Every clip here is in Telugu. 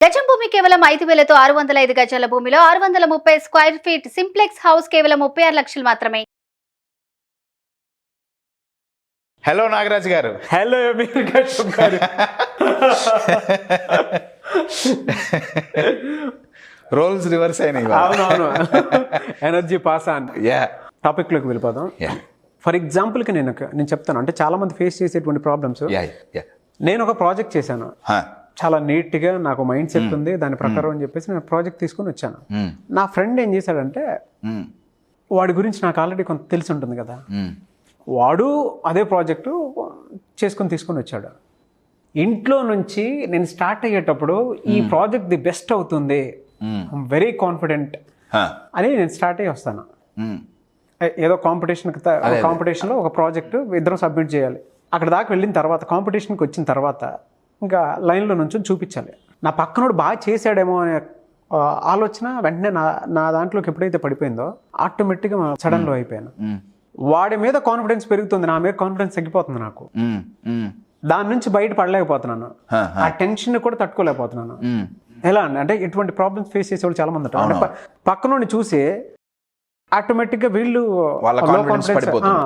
గజం భూమి కేవలం 5,000తో 605 గజాల భూమిలో 630 స్క్వేర్ ఫీట్ సింప్లెక్స్ హౌస్ కేవలం 36 లక్షలు మాత్రమే. హలో నాగరాజ్ గారు. హలో అమీర్ కశ్యప్ గారు. రోల్స్ రివర్స్ అయినాయి. అవునవును, ఎనర్జీ పాస్ ఆన్. యా, టాపిక్లోకి వెళ్ళిపోదాం. ఫర్ ఎగ్జాంపుల్కి నేను చెప్తాను, అంటే చాలా మంది ఫేస్ చేసేటువంటి ప్రాబ్లమ్స్. నేను ఒక ప్రాజెక్ట్ చేశాను, చాలా నీట్గా నాకు మైండ్ సెట్ ఉంది దాని ప్రకారం అని చెప్పేసి నేను ప్రాజెక్ట్ తీసుకొని వచ్చాను. నా ఫ్రెండ్ ఏం చేశాడంటే, వాడి గురించి నాకు ఆల్రెడీ కొంత తెలిసి ఉంటుంది కదా, వాడు అదే ప్రాజెక్టు తీసుకొని వచ్చాడు. ఇంట్లో నుంచి నేను స్టార్ట్ అయ్యేటప్పుడు ఈ ప్రాజెక్ట్ ది బెస్ట్ అవుతుంది, వెరీ కాన్ఫిడెంట్ అని నేను స్టార్ట్ అయ్యి వస్తాను. ఏదో కాంపిటీషన్లో ఒక ప్రాజెక్టు ఇద్దరం సబ్మిట్ చేయాలి. అక్కడ దాకా వెళ్ళిన తర్వాత, కాంపిటీషన్కి వచ్చిన తర్వాత ఇంకా లైన్లో నుంచి చూపించాలి. నా పక్కనోడు బాగా చేశాడేమో అనే ఆలోచన వెంటనే నా దాంట్లోకి ఎప్పుడైతే పడిపోయిందో ఆటోమేటిక్గా సడన్లో అయిపోయాను. వాడి మీద కాన్ఫిడెన్స్ పెరుగుతుంది, నా మీద కాన్ఫిడెన్స్ తగ్గిపోతుంది. నాకు దాని నుంచి బయట పడలేకపోతున్నాను, ఆ టెన్షన్ కూడా తట్టుకోలేకపోతున్నాను. ఎలా అంటే ఇటువంటి ప్రాబ్లమ్స్ ఫేస్ చేసేవాళ్ళు చాలా మంది ఉంటారు. పక్కనోడిని చూసి ఆటోమేటిక్గా వీళ్ళు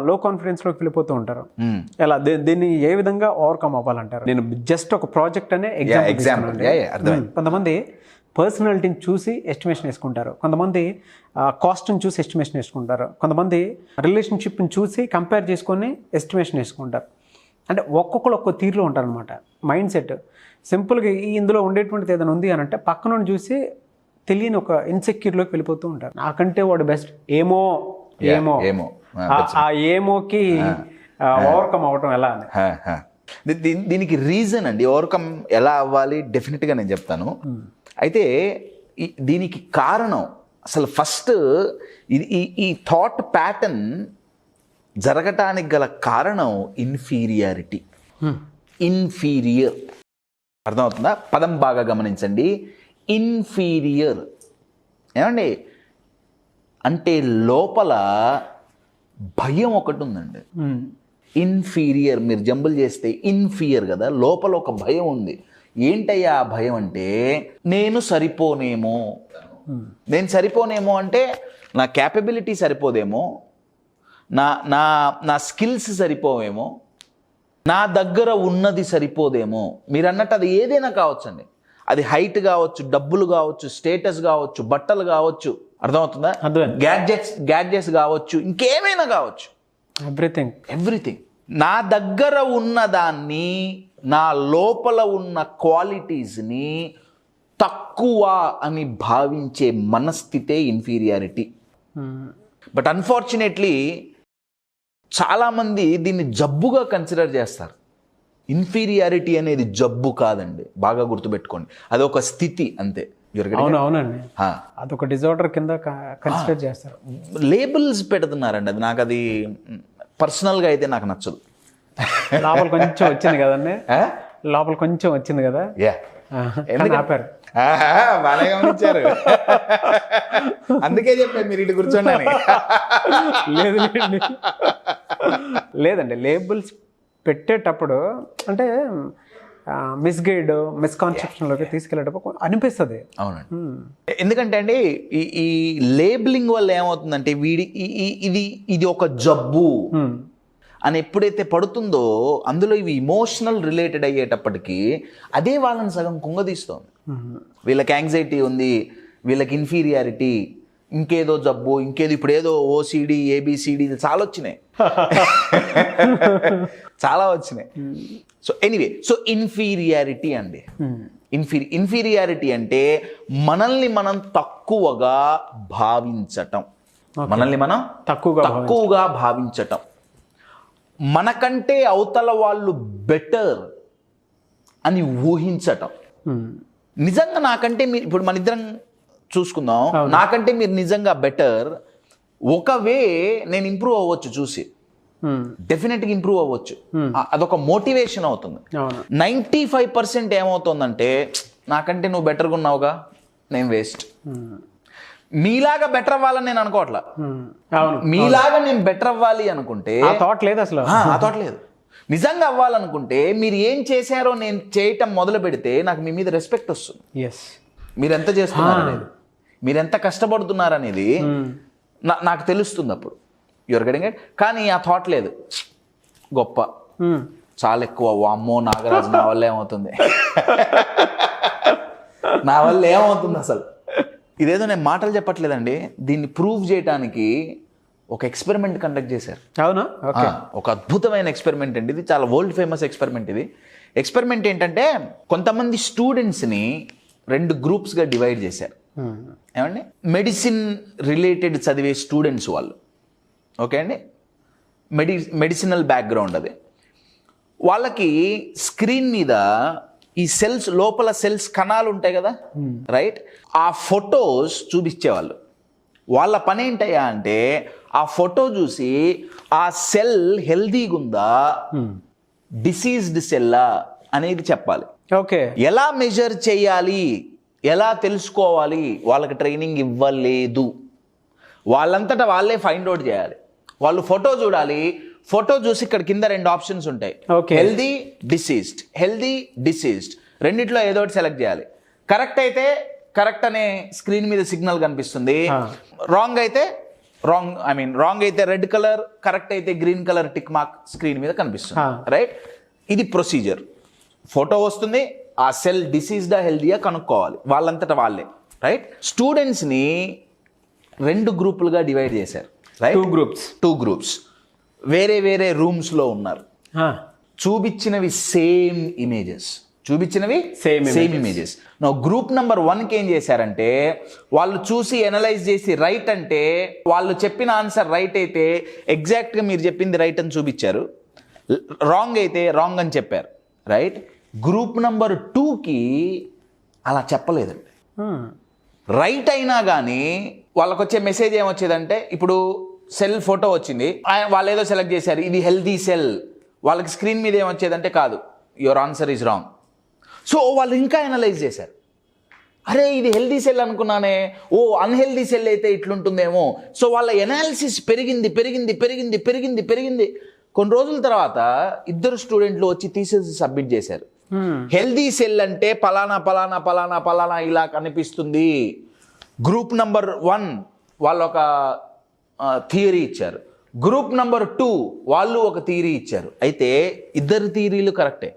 లో కాన్ఫిడెన్స్ లోకి వెళ్ళిపోతూ ఉంటారు. ఎలా దీన్ని ఏ విధంగా ఓవర్కమ్ అవ్వాలంటారు? నేను జస్ట్ ఒక ప్రాజెక్ట్ అనే ఎగ్జాంపుల్. కొంతమంది పర్సనాలిటీని చూసి ఎస్టిమేషన్ వేసుకుంటారు, కొంతమంది కాస్ట్ని చూసి ఎస్టిమేషన్ వేసుకుంటారు, కొంతమంది రిలేషన్షిప్ని చూసి కంపేర్ చేసుకొని ఎస్టిమేషన్ వేసుకుంటారు. అంటే ఒక్కొక్కరు ఒక్కో తీరులో ఉంటారు అనమాట మైండ్ సెట్. సింపుల్గా ఇందులో ఉండేటువంటిది ఏదైనా ఉంది అని అంటే పక్కన చూసి తెలియని ఒక ఇన్సెక్యూర్లోకి వెళ్ళిపోతూ ఉంటారు. నాకంటే వాడు బెస్ట్ ఏమో ఆ ఏమోకి ఓవర్కమ్ అవ్వటం ఎలా అని. దీనికి రీజన్ అండి, ఓవర్కమ్ ఎలా అవ్వాలి డెఫినెట్గా నేను చెప్తాను. అయితే దీనికి కారణం అసలు ఫస్ట్ ఈ థాట్ ప్యాటర్న్ జరగటానికి గల కారణం ఇన్ఫీరియారిటీ. ఇన్ఫీరియర్ అర్థమవుతుందా? పదం బాగా గమనించండి. ఇన్ఫీరియర్ ఏమండి అంటే లోపల భయం ఒకటి ఉందండి. ఇన్ఫీరియర్ మీరు జంబుల్ చేస్తే ఇన్ఫియర్ కదా, లోపల ఒక భయం ఉంది. ఏంటయ్యా ఆ భయం అంటే, నేను సరిపోనేమో అంటే నా క్యాపబిలిటీ సరిపోదేమో, నా స్కిల్స్ సరిపోవేమో, నా దగ్గర ఉన్నది సరిపోదేమో. మీరు అన్నట్టు అది ఏదైనా కావచ్చండి. అది హైట్ కావచ్చు, డబ్బులు కావచ్చు, స్టేటస్ కావచ్చు, బట్టలు కావచ్చు, అర్థమవుతుందా, గ్యాడ్జెట్స్ కావచ్చు, ఇంకేమైనా కావచ్చు, ఎవ్రీథింగ్. నా దగ్గర ఉన్నదాన్ని, నా లోపల ఉన్న క్వాలిటీస్ని తక్కువ అని భావించే మనస్థితే ఇన్ఫీరియారిటీ. బట్ అన్ఫార్చునేట్లీ చాలామంది దీన్ని జబ్బుగా కన్సిడర్ చేస్తారు. ఇన్ఫీరియారిటీ అనేది జబ్బు కాదండి, బాగా గుర్తుపెట్టుకోండి. అదొక స్థితి అంతే. అవునండి, అదొక డిజార్డర్ కింద కన్సిడర్ చేస్తారు. లేబుల్స్ పెడుతున్నారండి. అది పర్సనల్గా అయితే నాకు నచ్చదు. లోపల కొంచెం వచ్చింది కదండి, లోపల కొంచెం వచ్చింది కదా. ఆపారు, బాగా గమనించారు. అందుకే చెప్పాను మీరు ఇటు కూర్చోండి. లేదండి, లేబుల్స్ పెట్టేటప్పుడు అంటే మిస్గైడ్, మిస్కాన్సెప్షన్లోకి తీసుకెళ్ళేటప్పుడు అనిపిస్తుంది. అవునండి, ఎందుకంటే అండి ఈ లేబులింగ్ వల్ల ఏమవుతుందంటే ఇది ఒక జబ్బు అని ఎప్పుడైతే పడుతుందో, అందులో ఇవి ఇమోషనల్ రిలేటెడ్ అయ్యేటప్పటికీ అదే వాళ్ళని సగం కుంగదీస్తుంది. వీళ్ళకి యాంగ్జైటీ ఉంది, వీళ్ళకి ఇన్ఫీరియారిటీ, ఇంకేదో జబ్బు, ఇంకేదో ఇప్పుడు ఏదో ఓసిడి, ఏబిసిడి చాలా వచ్చినాయి. సో ఎనీవే, సో ఇన్ఫీరియారిటీ అండి. ఇన్ఫీరియారిటీ అంటే మనల్ని మనం తక్కువగా భావించటం, తక్కువగా భావించటం, మనకంటే అవతల వాళ్ళు బెటర్ అని ఊహించటం. నిజంగా నాకంటే మీరు, ఇప్పుడు మన ఇద్దరం చూసుకుందాం, నాకంటే మీరు నిజంగా బెటర్. ఒకవే నేను ఇంప్రూవ్ అవ్వచ్చు, చూసి డెఫినెట్గా ఇంప్రూవ్ అవ్వచ్చు. అదొక మోటివేషన్ అవుతుంది. 95% ఏమవుతుందంటే, నాకంటే నువ్వు బెటర్గా ఉన్నావుగా, నేను వేస్ట్. మీలాగా బెటర్ అవ్వాలని నేను అనుకోవట్లా. మీలాగా నేను బెటర్ అవ్వాలి అనుకుంటే ఆ థాట్ లేదు అసలు. ఆ థాట్ లేదు. నిజంగా అవ్వాలనుకుంటే మీరు ఏం చేశారో నేను చేయటం మొదలు పెడితే నాకు మీ మీద రెస్పెక్ట్ వస్తుంది. ఎస్, మీరు ఎంత చేస్తున్నారు అనేది, మీరు ఎంత కష్టపడుతున్నారు అనేది నాకు తెలుస్తుంది అప్పుడు. Your getting it. కానీ ఆ థాట్ లేదు, గొప్ప చాలా ఎక్కువ, వామ్మో నాగరాజు నా వల్ల ఏమవుతుంది, నా వల్ల ఏమవుతుంది అసలు. ఇదేదో నేను మాటలు చెప్పట్లేదండి, దీన్ని ప్రూవ్ చేయడానికి ఒక ఎక్స్పెరిమెంట్ కండక్ట్ చేశారు. అవునా? ఓకే. ఒక అద్భుతమైన ఎక్స్పెరిమెంట్ అండి ఇది, చాలా వరల్డ్ ఫేమస్ ఎక్స్పెరిమెంట్ ఇది. ఎక్స్పెరిమెంట్ ఏంటంటే కొంతమంది స్టూడెంట్స్ని 2 గ్రూప్స్గా డివైడ్ చేశారు. ఏమండి, మెడిసిన్ రిలేటెడ్ చదివే స్టూడెంట్స్ వాళ్ళు, ఓకే అండి, మెడిసినల్ బ్యాక్గ్రౌండ్ అది. వాళ్ళకి స్క్రీన్ మీద ఈ సెల్స్, లోపల సెల్స్ కణాలు ఉంటాయి కదా, రైట్, ఆ ఫొటోస్ చూపించేవాళ్ళు. వాళ్ళ పని ఏంటయ్యా అంటే ఆ ఫోటో చూసి ఆ సెల్ హెల్దీగా ఉందా డిసీజ్డ్ సెల్లా అనేది చెప్పాలి. ఓకే. ఎలా మెజర్ చేయాలి, ఎలా తెలుసుకోవాలి, వాళ్ళకి ట్రైనింగ్ ఇవ్వలేదు. వాళ్ళంతటా వాళ్ళే ఫైండ్ అవుట్ చేయాలి. వాళ్ళు ఫోటో చూడాలి, ఫోటో చూసి ఇక్కడ కింద 2 ఆప్షన్స్ ఉంటాయి, హెల్దీ డిసీజ్డ్, హెల్దీ డిసీజ్డ్, రెండిట్లో ఏదో ఒకటి సెలెక్ట్ చేయాలి. కరెక్ట్ అయితే కరెక్ట్ అనే స్క్రీన్ మీద సిగ్నల్ కనిపిస్తుంది, రాంగ్ అయితే రాంగ్ అయితే రెడ్ కలర్, కరెక్ట్ అయితే green colour tick mark screen మీద కనిపిస్తుంది, రైట్. ఇది ప్రొసీజర్. ఫోటో వస్తుంది, ఆ సెల్ డిసీజ్డా హెల్దీయా కనుక్కోవాలి వాళ్ళంతటా వాళ్ళే, రైట్. స్టూడెంట్స్ని 2 గ్రూపులుగా డివైడ్ చేశారు, రైట్. 2 గ్రూప్స్ వేరే వేరే రూమ్స్లో ఉన్నారు. చూపించినవి same images, same images. Group number 1కి ఏం చేశారంటే వాళ్ళు చూసి ఎనలైజ్ చేసి రైట్ అంటే వాళ్ళు చెప్పిన ఆన్సర్ రైట్ అయితే ఎగ్జాక్ట్గా మీరు చెప్పింది రైట్ అని చూపించారు, రాంగ్ అయితే రాంగ్ అని చెప్పారు, రైట్. గ్రూప్ నెంబర్ 2కి అలా చెప్పలేదండి. రైట్ అయినా కానీ వాళ్ళకు వచ్చే మెసేజ్ ఏమొచ్చేదంటే, ఇప్పుడు సెల్ ఫోటో వచ్చింది, వాళ్ళు ఏదో సెలెక్ట్ చేశారు, ఇది హెల్దీ సెల్, వాళ్ళకి స్క్రీన్ మీద ఏమొచ్చేదంటే కాదు, your answer is wrong. So వాళ్ళు ఇంకా ఎనలైజ్ చేశారు, అరే ఇది హెల్దీ సెల్ అనుకున్నానే, ఓ అన్హెల్దీ సెల్ అయితే ఇట్లుంటుందేమో. సో వాళ్ళ ఎనాలిసిస్ పెరిగింది. కొన్ని రోజుల తర్వాత 2 స్టూడెంట్లు వచ్చి థీసిస్ సబ్మిట్ చేశారు. హెల్దీ సెల్ అంటే పలానా పలానా పలానా పలానా ఇలా కనిపిస్తుంది. గ్రూప్ నెంబర్ 1 వాళ్ళు ఒక థియరీ ఇచ్చారు, గ్రూప్ నెంబర్ 2 వాళ్ళు ఒక థియరీ ఇచ్చారు. అయితే 2 థియరీలు కరెక్టే.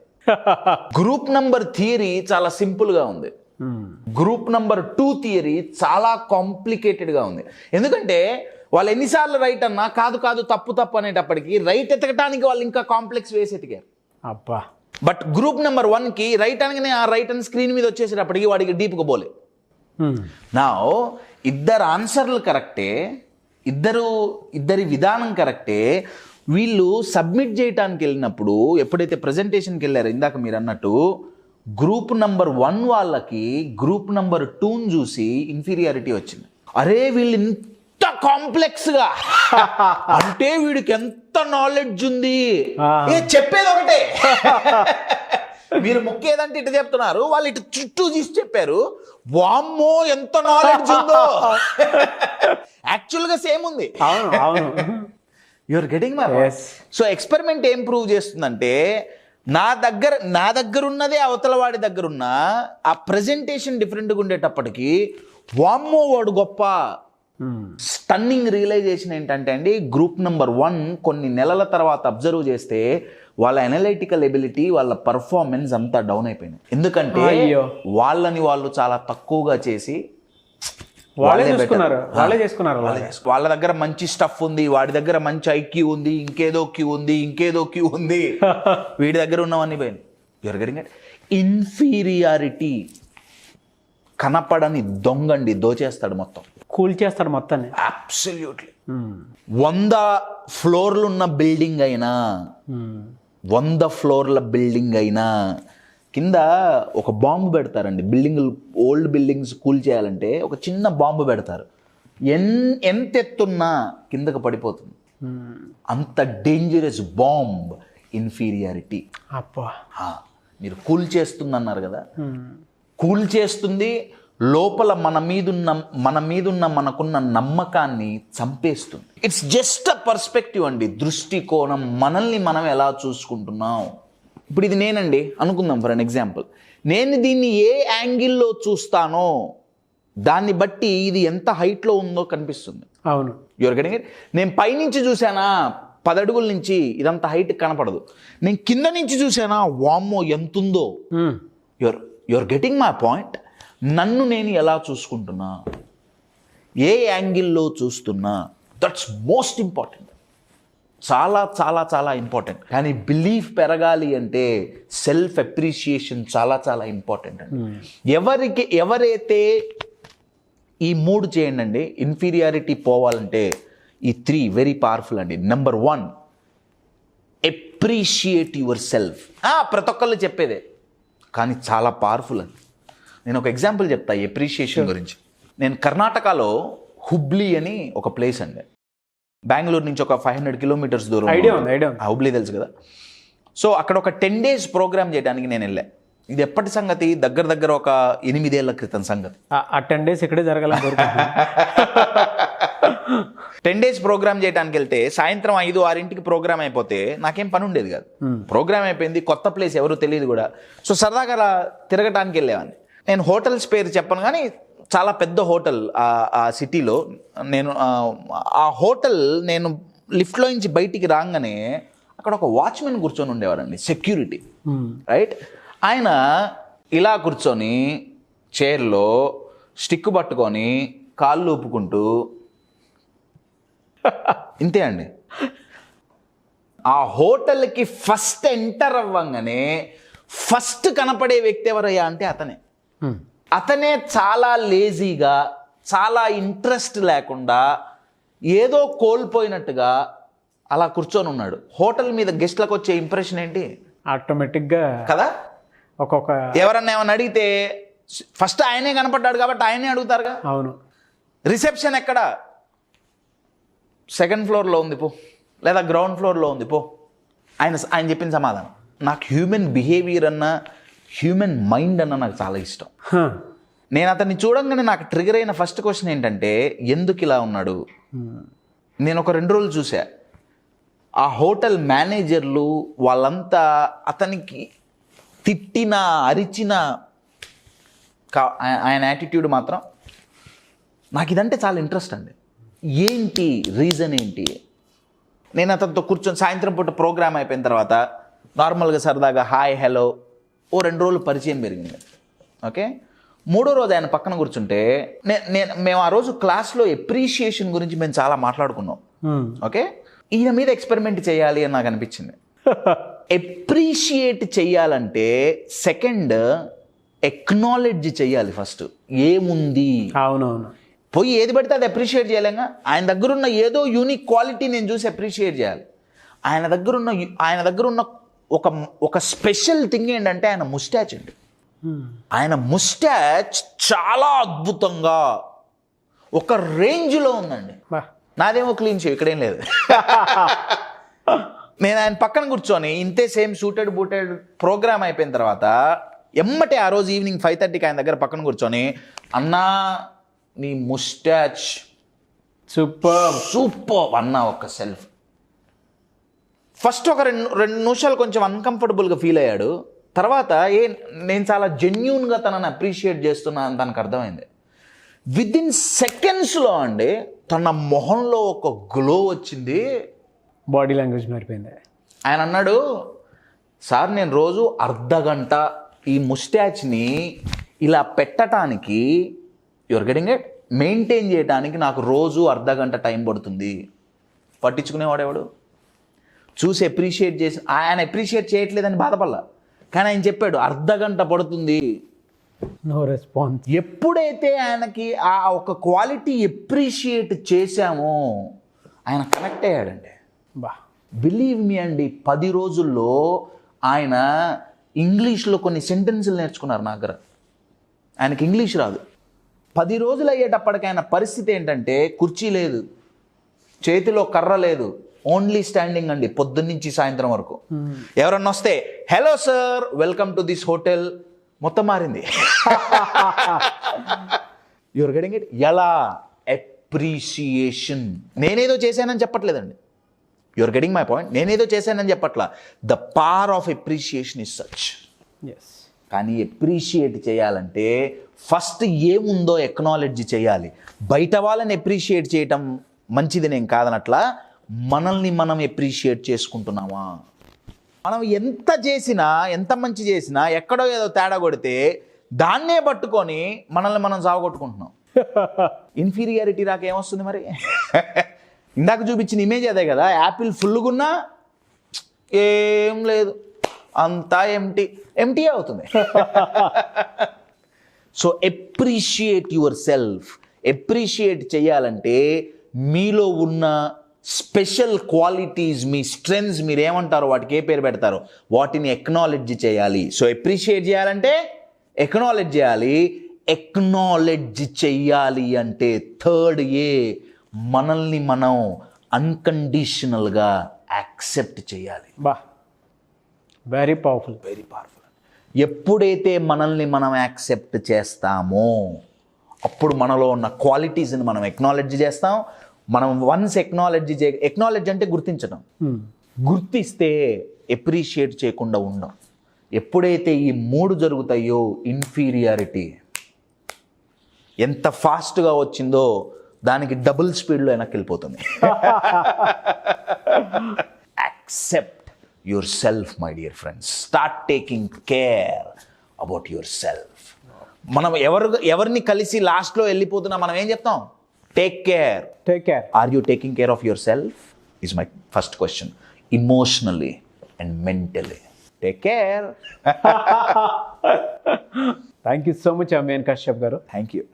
గ్రూప్ నెంబర్ థియరీ చాలా సింపుల్గా ఉంది, గ్రూప్ నెంబర్ 2 థియరీ చాలా కాంప్లికేటెడ్గా ఉంది. ఎందుకంటే వాళ్ళు ఎన్నిసార్లు రైట్ అన్నా కాదు తప్పు అనేటప్పటికి రైట్ ఎతకటానికి వాళ్ళు ఇంకా కాంప్లెక్స్ వేసి ఎతికారు. అబ్బా. బట్ గ్రూప్ నెంబర్ 1కి రైట్ అనగానే ఆ రైట్ అని స్క్రీన్ మీద వచ్చేసేటప్పటికి వాడికి డీప్గా పోలే. నా 2 ఆన్సర్లు కరెక్టే, ఇద్దరి విధానం కరెక్టే. వీళ్ళు సబ్మిట్ చేయడానికి వెళ్ళినప్పుడు ఎప్పుడైతే ప్రజెంటేషన్కి వెళ్ళారో ఇందాక మీరు అన్నట్టు, గ్రూప్ నెంబర్ 1 వాళ్ళకి గ్రూప్ నెంబర్ 2ని చూసి ఇన్ఫీరియారిటీ వచ్చింది. అరే వీళ్ళు ఇంత కాంప్లెక్స్గా అంటే వీడికి ఎంత నాలెడ్జ్ ఉంది, చెప్పేది ఒకటే. మీరు ముఖ్యేదంటే ఇటు చెప్తున్నారు, వాళ్ళు ఇటు చుట్టూ తీసి చెప్పారు, వామ్మో ఎంత నాలెడ్జ్ ఉందో. యాక్చువల్గా సేమ్ ఉంది. You're getting my point. So experiment ఏం ప్రూవ్ చేస్తుందంటే, నా దగ్గర ఉన్నదే అవతల వాడి దగ్గర ఉన్న ఆ ప్రెజెంటేషన్ డిఫరెంట్గా ఉండేటప్పటికి వామ్మో వాడు గొప్ప. స్టన్నింగ్ రియలైజేషన్ ఏంటంటే అండి, గ్రూప్ నెంబర్ 1 కొన్ని నెలల తర్వాత అబ్జర్వ్ చేస్తే వాళ్ళ అనలైటికల్ ఎబిలిటీ, వాళ్ళ పర్ఫార్మెన్స్ అంతా డౌన్ అయిపోయింది. ఎందుకంటే వాళ్ళని వాళ్ళు చాలా తక్కువగా చేసి వాళ్ళే చేసుకున్నారు. వాళ్ళ దగ్గర మంచి స్టఫ్ ఉంది, వాడి దగ్గర మంచి ఐక్యూ ఉంది, ఇంకేదో క్యూ ఉంది, వీడి దగ్గర ఉన్నవన్నీ పోయింది. You're getting it. ఇన్ఫీరియారిటీ కనపడని దొంగండి, దోచేస్తాడు మొత్తం, కూల్చేస్తాడు మొత్తాన్ని. అబ్సల్యూట్లీ. 100 ఫ్లోర్లు ఉన్న బిల్డింగ్ అయినా, 100 ఫ్లోర్ల బిల్డింగ్ అయినా కింద ఒక బాంబు పెడతారండి. ఓల్డ్ బిల్డింగ్స్ కూల్ చేయాలంటే ఒక చిన్న బాంబు పెడతారు, ఎంత ఎత్తున్నా కిందకు పడిపోతుంది. అంత డేంజరస్ బాంబ్ ఇన్ఫీరియారిటీ. అబ్బా. మీరు కూల్ చేస్తుంది అన్నారు కదా, కూల్ చేస్తుంది, లోపల మన మీదున్న మనకున్న నమ్మకాన్ని చంపేస్తుంది. ఇట్స్ జస్ట్ అ పర్స్పెక్టివ్ అండి, దృష్టికోణం, మనల్ని మనం ఎలా చూసుకుంటున్నాం. ఇప్పుడు ఇది నేనండి అనుకుందాం ఫర్ అన్ ఎగ్జాంపుల్. నేను దీన్ని ఏ యాంగిల్లో చూస్తానో దాన్ని బట్టి ఇది ఎంత హైట్లో ఉందో కనిపిస్తుంది. అవును, యువర్ గెటింగ్ ఇట్. నేను పైనుంచి చూసానా 10 అడుగుల నుంచి ఇదంతా హైట్ కనపడదు. నేను కింద నుంచి చూసానా వామ్మో ఎంతుందో. Your getting my point. నన్ను నేను ఎలా చూసుకుంటున్నా, ఏ యాంగిల్లో చూస్తున్నా, దట్స్ మోస్ట్ ఇంపార్టెంట్. చాలా చాలా చాలా ఇంపార్టెంట్. కానీ బిలీఫ్ పెరగాలి అంటే సెల్ఫ్ అప్రిషియేషన్ చాలా చాలా ఇంపార్టెంట్ అండి. ఎవరైతే ఈ 3 చేయండి అండి, ఇన్ఫీరియారిటీ పోవాలంటే ఈ 3 వెరీ పవర్ఫుల్ అండి. Number 1, appreciate your self. ప్రతి ఒక్కళ్ళు చెప్పేదే, కానీ చాలా పవర్ఫుల్ అండి. నేను ఒక ఎగ్జాంపుల్ చెప్తా అప్రిషియేషన్ గురించి. నేను కర్ణాటకలో హుబ్లీ అని ఒక ప్లేస్ అండి, బెంగళూరు నుంచి ఒక 500 కిలోమీటర్స్ దూరం. ఐడియా ఉంది. హుబ్లీ తెలుసు కదా. సో అక్కడ ఒక 10 days ప్రోగ్రామ్ చేయడానికి నేను వెళ్ళా. ఇది ఎప్పటి సంగతి, దగ్గర ఒక 8 ఏళ్ల క్రితం సంగతి. ఆ 10 days ఇక్కడే జరగాలని కోరుకుంటున్నాను. 10 days ప్రోగ్రామ్ చేయడానికి వెళ్తే సాయంత్రం 5-6 ప్రోగ్రామ్ అయిపోతే నాకేం పని ఉండేది కాదు. ప్రోగ్రామ్ అయిపోయింది, కొత్త ప్లేస్, ఎవరు తెలియదు కూడా. సో సరదాగా అలా తిరగటానికి వెళ్ళేవాడిని. నేను హోటల్స్ పేరు చెప్పను కానీ చాలా పెద్ద హోటల్ ఆ సిటీలో. నేను ఆ హోటల్ నేను లిఫ్ట్లో నుంచి బయటికి రాగానే అక్కడ ఒక వాచ్మెన్ కూర్చొని ఉండేవాడండి, సెక్యూరిటీ, రైట్. ఆయన ఇలా కూర్చొని చైర్లో స్టిక్ పట్టుకొని కాళ్ళు ఊపుకుంటూ ఇంతే అండి. ఆ హోటల్కి ఫస్ట్ ఎంటర్ అవ్వంగానే ఫస్ట్ కనపడే వ్యక్తి ఎవరయ్యా అంటే అతనే చాలా లేజీగా, చాలా ఇంట్రెస్ట్ లేకుండా, ఏదో కోల్పోయినట్టుగా అలా కూర్చొని ఉన్నాడు. హోటల్ మీద గెస్ట్లకు వచ్చే ఇంప్రెషన్ ఏంటి? ఆటోమేటిక్గా కదా. ఒక్కొక్క ఎవరన్నా ఏమన్నా అడిగితే ఫస్ట్ ఆయనే కనపడ్డాడు కాబట్టి ఆయనే అడుగుతారుగా. అవును. రిసెప్షన్ ఎక్కడ? 2nd floorలో ఉంది పో, లేదా గ్రౌండ్ ఫ్లోర్లో ఉంది పో. ఆయన చెప్పిన సమాధానం. నాకు హ్యూమన్ బిహేవియర్ అన్న, హ్యూమన్ మైండ్ అన్న నాకు చాలా ఇష్టం. నేను అతన్ని చూడంగానే నాకు ట్రిగర్ అయిన ఫస్ట్ క్వశ్చన్ ఏంటంటే, ఎందుకు ఇలా ఉన్నాడు? నేను ఒక 2 రోజులు చూసా. ఆ హోటల్ మేనేజర్లు వాళ్ళంతా అతనికి తిట్టిన, అరిచిన ఆయన యాటిట్యూడ్ మాత్రం నాకు ఇదంటే చాలా ఇంట్రెస్ట్ అండి. ఏంటి రీజన్ ఏంటి? నేను అతనితో కూర్చొని సాయంత్రం పూట ప్రోగ్రామ్ అయిపోయిన తర్వాత నార్మల్గా సరదాగా హాయ్ హలో 2 రోజులు పరిచయం పెరిగింది. ఓకే, 3వ రోజు ఆయన పక్కన కూర్చుంటే మేము ఆ రోజు క్లాస్లో అప్రిషియేషన్ గురించి మేము చాలా మాట్లాడుకున్నాం. ఓకే, ఈయన మీద ఎక్స్పెరిమెంట్ చేయాలి అని నాకు అనిపించింది. అప్రిషియేట్ చెయ్యాలంటే సెకండ్ ఎక్నాలెడ్జ్ చెయ్యాలి. ఫస్ట్ ఏముంది? అవునవును. పోయి ఏది పడితే అది అప్రిషియేట్ చేయలేంగా. ఆయన దగ్గర ఉన్న ఏదో యూనిక్ క్వాలిటీ నేను చూసి అప్రిషియేట్ చేయాలి. ఆయన దగ్గర ఉన్న ఒక స్పెషల్ థింగ్ ఏంటంటే ఆయన ముస్టాచ్ అండి. ఆయన ముస్టాచ్ చాలా అద్భుతంగా ఒక రేంజ్లో ఉందండి. నాదేమో క్లీన్ షేవ్, ఇక్కడేం లేదు. నేను ఆయన పక్కన కూర్చొని ఇంతే సేమ్ సూటెడ్ బూటెడ్ ప్రోగ్రామ్ అయిపోయిన తర్వాత ఎమ్మటే ఆ రోజు ఈవినింగ్ 5:30కి ఆయన దగ్గర పక్కన కూర్చొని, అన్నా నీ ముస్టాచ్ సూపర్ అన్నా ఒక సెల్ఫ్. ఫస్ట్ ఒక 2 నిమిషాలు కొంచెం అన్కంఫర్టబుల్గా ఫీల్ అయ్యాడు. తర్వాత నేను చాలా జెన్యూన్గా తనని అప్రిషియేట్ చేస్తున్నాను అని తనకు అర్థమైంది. విదిన్ సెకండ్స్లో అండి తన మొహంలో ఒక గ్లో వచ్చింది, బాడీ లాంగ్వేజ్ మారిపోయింది. ఆయన అన్నాడు, సార్ నేను రోజు అర్ధగంట ఈ ముస్టాచ్ని ఇలా పెట్టడానికి, యువర్ గెటింగ్ ఇట్, మెయింటైన్ చేయడానికి నాకు రోజు అర్ధగంట టైం పడుతుంది. పట్టించుకునేవాడేవాడు? చూసి అప్రిషియేట్ చేసి, ఆయన అప్రిషియేట్ చేయట్లేదని బాధపడలా, కానీ ఆయన చెప్పాడు అర్ధగంట పడుతుంది. No response. ఎప్పుడైతే ఆయనకి ఆ ఒక క్వాలిటీ అప్రిషియేట్ చేశామో ఆయన కనెక్ట్ అయ్యాడండి. బిలీవ్ మీ అండి, 10 రోజుల్లో ఆయన ఇంగ్లీష్లో కొన్ని సెంటెన్సులు నేర్చుకున్నారు నా దగ్గర. ఆయనకి ఇంగ్లీష్ రాదు. 10 రోజులు అయ్యేటప్పటికి ఆయన పరిస్థితి ఏంటంటే, కుర్చీ లేదు, చేతిలో కర్ర లేదు, ఓన్లీ స్టాండింగ్ అండి పొద్దున్నుంచి సాయంత్రం వరకు. ఎవరన్నా వస్తే hello sir welcome to this hotel, మొత్తం మారింది. Your getting it? ఎలా? అప్రిషియేషన్. నేనేదో చేశానని చెప్పట్లేదండి. Your getting my point? నేనేదో చేశానని చెప్పట్లా. The power of appreciation is such. Yes. కానీ అప్రిషియేట్ చేయాలంటే ఫస్ట్ ఏముందో ఎక్నాలెడ్జ్ చేయాలి. బయట వాళ్ళని అప్రిషియేట్ చేయటం మంచిది నేను కాదనట్లా, మనల్ని మనం అప్రిషియేట్ చేసుకుంటున్నామా? మనం ఎంత చేసినా, ఎంత మంచి చేసినా ఎక్కడో ఏదో తేడా కొడితే దాన్నే పట్టుకొని మనల్ని మనం సాగొట్టుకుంటున్నాం. ఇన్ఫీరియారిటీ రాక ఏమొస్తుంది మరి? ఇందాక చూపించిన ఇమేజ్ అదే కదా. యాపిల్ ఫుల్గున్నా ఏం లేదు, అంతా ఎంటీ అవుతుంది. So appreciate your self. Appreciate చేయాలంటే మీలో ఉన్న స్పెషల్ క్వాలిటీస్, మీ స్ట్రెంగ్స్, మీరు ఏమంటారో వాటికి ఏ పేరు పెడతారో వాటిని ఎక్నాలెడ్జ్ చేయాలి. సో అప్రిషియేట్ చేయాలంటే ఎక్నాలెడ్జ్ చేయాలి. ఎక్నాలెడ్జ్ చెయ్యాలి అంటే థర్డ్ మనల్ని మనం అన్కండిషనల్గా యాక్సెప్ట్ చేయాలి. బా, వెరీ పవర్ఫుల్. Very powerful. ఎప్పుడైతే మనల్ని మనం యాక్సెప్ట్ చేస్తామో అప్పుడు మనలో ఉన్న క్వాలిటీస్ని మనం ఎక్నాలెడ్జ్ చేస్తాం. మనం వన్స్ ఎక్నాలెడ్జ్ అంటే గుర్తించడం. గుర్తిస్తే ఎప్రిషియేట్ చేయకుండా ఉండం. ఎప్పుడైతే ఈ 3 జరుగుతాయో ఇన్ఫీరియారిటీ ఎంత ఫాస్ట్గా వచ్చిందో దానికి డబుల్ స్పీడ్లో వెనక్కి వెళ్ళిపోతుంది. Accept yourself my dear friends. Start taking care about yourself. మనం ఎవరిని కలిసి లాస్ట్లో వెళ్ళిపోతున్నా మనం ఏం చెప్తాం? Take care. Take care. Are you taking care of yourself is my first question. Emotionally and mentally take care. Thank you so much Ameen Kashyap గారు. Thank you.